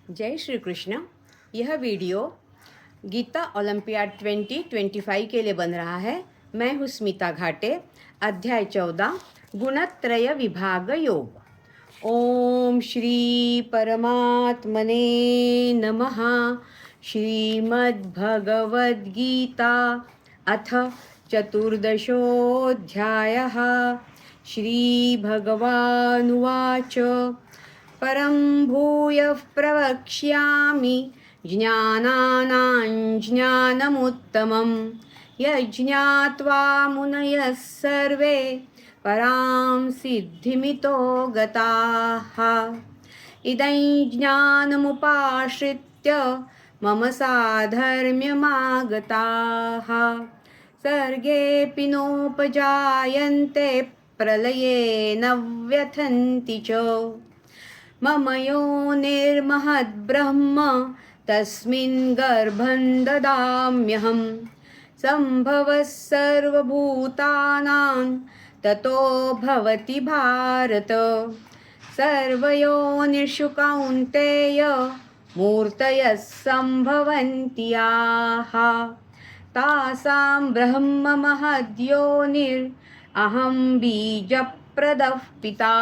जय श्री कृष्ण। यह वीडियो गीता ओलंपियाड 2025 के लिए बन रहा है। मैं हूँ स्मिता घाटे। अध्याय 14 गुणत्रय विभाग योग। ओम श्री परमात्मने नमः। श्रीमद्भगवद्गीता अथ चतुर्दशोऽध्यायः। श्रीभगवानुवाच परं भूयः प्रवक्ष्यामि ज्ञानानां ज्ञानमुत्तमं यज्ञात्वा मुनयः सर्वे परां सिद्धिमितो गताः। इदं ज्ञानमुपाश्रित्य मम साधर्म्यमागताः सर्गेऽपि नोपजायन्ते प्रलये न व्यथन्ति च। मम योनिर्महद्ब्रह्म तस्मिन् गर्भं ददाम्यहं सम्भवः सर्वभूतानां ततो भवति भारत। सर्वयोनिषु कौन्तेय मूर्तयः सम्भवन्ति याः तासां ब्रह्म महद्योनिरहं बीजप्रदः पिता।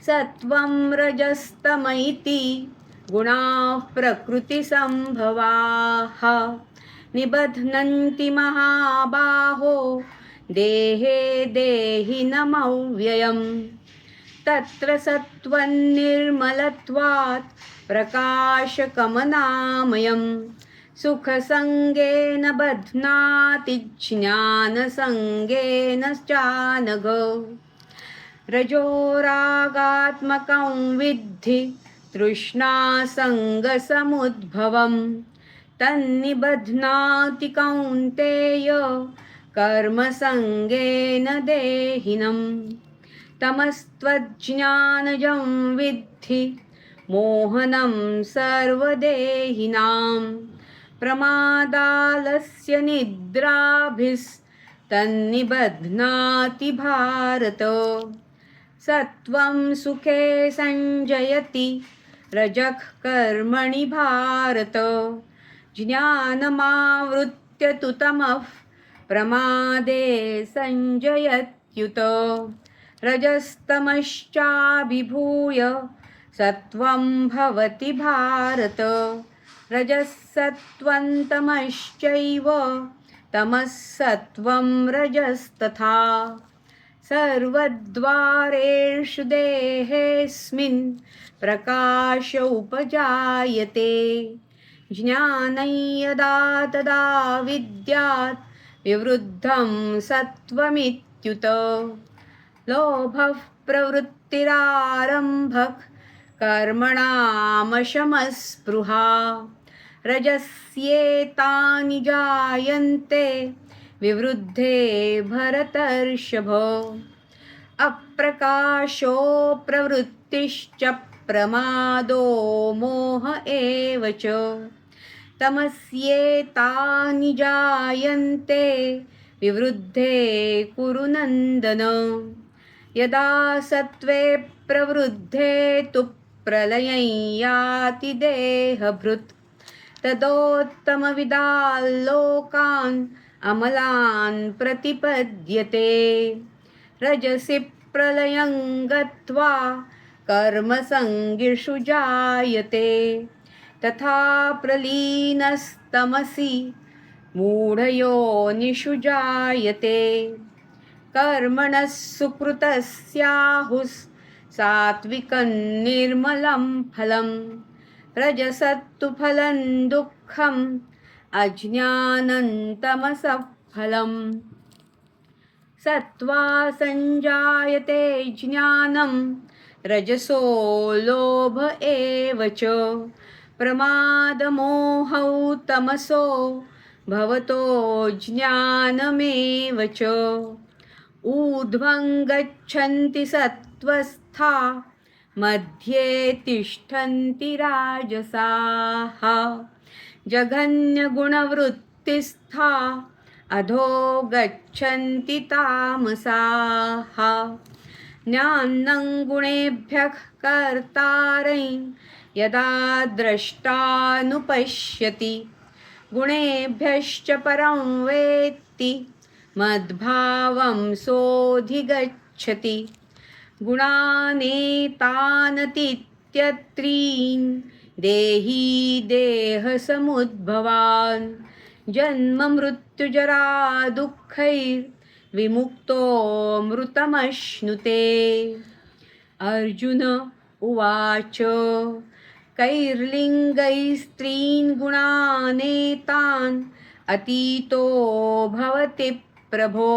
सत्वं रजस्तम इति गुणाः प्रकृतिसम्भवाः निबध्नन्ति महाबाहो देहे देहिनमव्ययम्। तत्र सत्त्वं निर्मलत्वात् प्रकाशकमनामयम् सुखसङ्गेन बध्नाति ज्ञानसङ्गेन चानघ। रजोरागात्मकं विद्धि तृष्णासङ्गसमुद्भवं तन्निबध्नाति कौन्तेय कर्मसङ्गेन देहिनम्। तमस्त्वज्ज्ञानजं विद्धि मोहनं सर्वदेहिनां प्रमादालस्य निद्राभिस्तन्निबध्नाति भारत। सत्वं सुखे संजयति रजः कर्मणि भारत। ज्ञानमावृत्य तु तमः प्रमादे संजयत्युत। रजस्तमश्चाभिभूय सत्वं भवति भारत। रजःसत्त्वं तमश्चैव तमः सत्त्वं रजस्तथा। सर्वद्वारेषु देहेऽस्मिन् प्रकाश उपजायते ज्ञानं यदा तदा विद्यात् विवृद्धं सत्त्वमित्युत। लोभः प्रवृत्तिरारम्भः कर्मणामशमस्पृहा रजस्येतानि जायन्ते विवृद्धे भरतर्षभ। अप्रकाशो प्रवृत्तिश्च प्रमादो मोह एव च। तमस्येतानि जायन्ते विवृद्धे कुरु नन्दन। यदा सत्त्वे प्रवृद्धे तु प्रलयं याति देहभृत् तदोत्तमविदाल्लोकान् अमलान् प्रतिपद्यते। रजसि प्रलयं गत्वा कर्मसङ्गिषु जायते तथा प्रलीनस्तमसि मूढयोनिषु जायते। कर्मणः सुकृतस्याहुः सात्विकं निर्मलं फलं रजसत्तु फलं दुःखम् अज्ञानं तमसः फलम्। सत्त्वा संजायते ज्ञानं रजसो लोभ एव च। प्रमादमोहौ तमसो भवतो ज्ञानमेव च। ऊर्ध्वं गच्छन्ति सत्त्वस्था मध्ये तिष्ठन्ति राजसाः जघन्यगुणवृत्तिस्था अधो गच्छन्ति तामसाः। ज्ञानं गुणेभ्यः कर्तारं यदा द्रष्टानुपश्यति गुणेभ्यश्च परं वेत्ति मद्भावं सोऽधिगच्छति गुणानेतानतीत्यत्रीन् देही देहसमुद्भवान् जन्ममृत्युजरा दुःखैर्विमुक्तो मृतमश्नुते। अर्जुन उवाच कैर्लिङ्गैस्त्रीन् गुणानेतान् अतीतो भवति प्रभो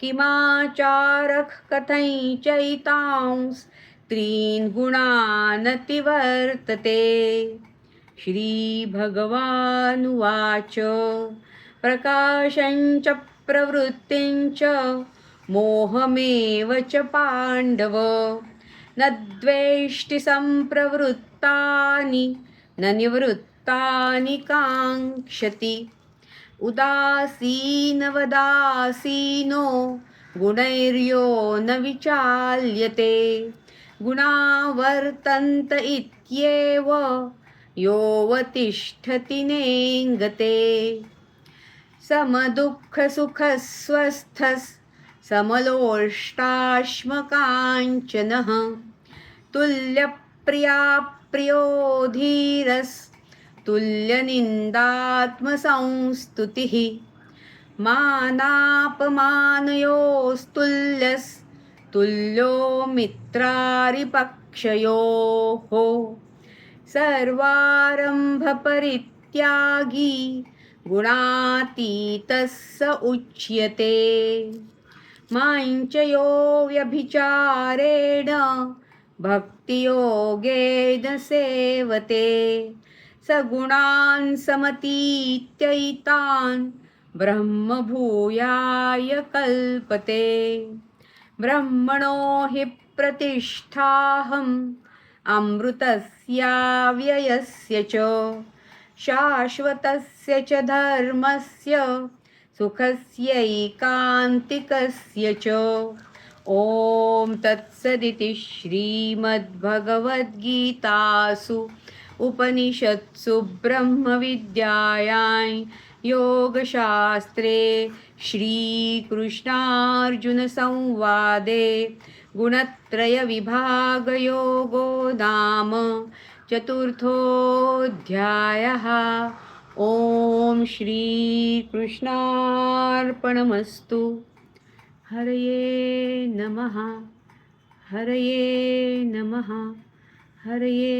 किमाचारः कथञ्चैतांस् त्रीन् गुणानतिवर्तते। श्रीभगवानुवाच प्रकाशञ्च प्रवृत्तिञ्च मोहमेव च पाण्डव न द्वेष्टि सम्प्रवृत्तानि न निवृत्तानि काङ्क्षति उदासीनवदासीनो गुणैर्यो न विचाल्यते गुणा वर्तन्त इत्येव योऽवतिष्ठति नेङ्गते समदुःखसुखस्वस्थः समलोष्टाश्मकाञ्चनः तुल्यप्रिया प्रियो धीरस्तुल्यनिन्दात्मसंस्तुतिः मानापमानयोस्तुल्यस्तुल्यो मित्रारिपक्षयोः सर्वारम्भपरित्यागी गुणातीतः स उच्यते माञ्चयो व्यभिचारेण भक्तियोगेन सेवते स गुणान् समतीत्यैतान् ब्रह्मभूयाय कल्पते ब्रह्मणो हि प्रतिष्ठाहम् अमृतस्याव्ययस्य च शाश्वतस्य च धर्मस्य सुखस्यैकान्तिकस्य च। ॐ तत्सदिति श्रीमद्भगवद्गीतासु उपनिषत्सु ब्रह्मविद्यायां योगशास्त्रे श्रीकृष्णार्जुनसंवादे गुणत्रयविभागयोगो नाम चतुर्थोऽध्यायः। ॐ श्रीकृष्णार्पणमस्तु। हरये नमः हरये नमः हरये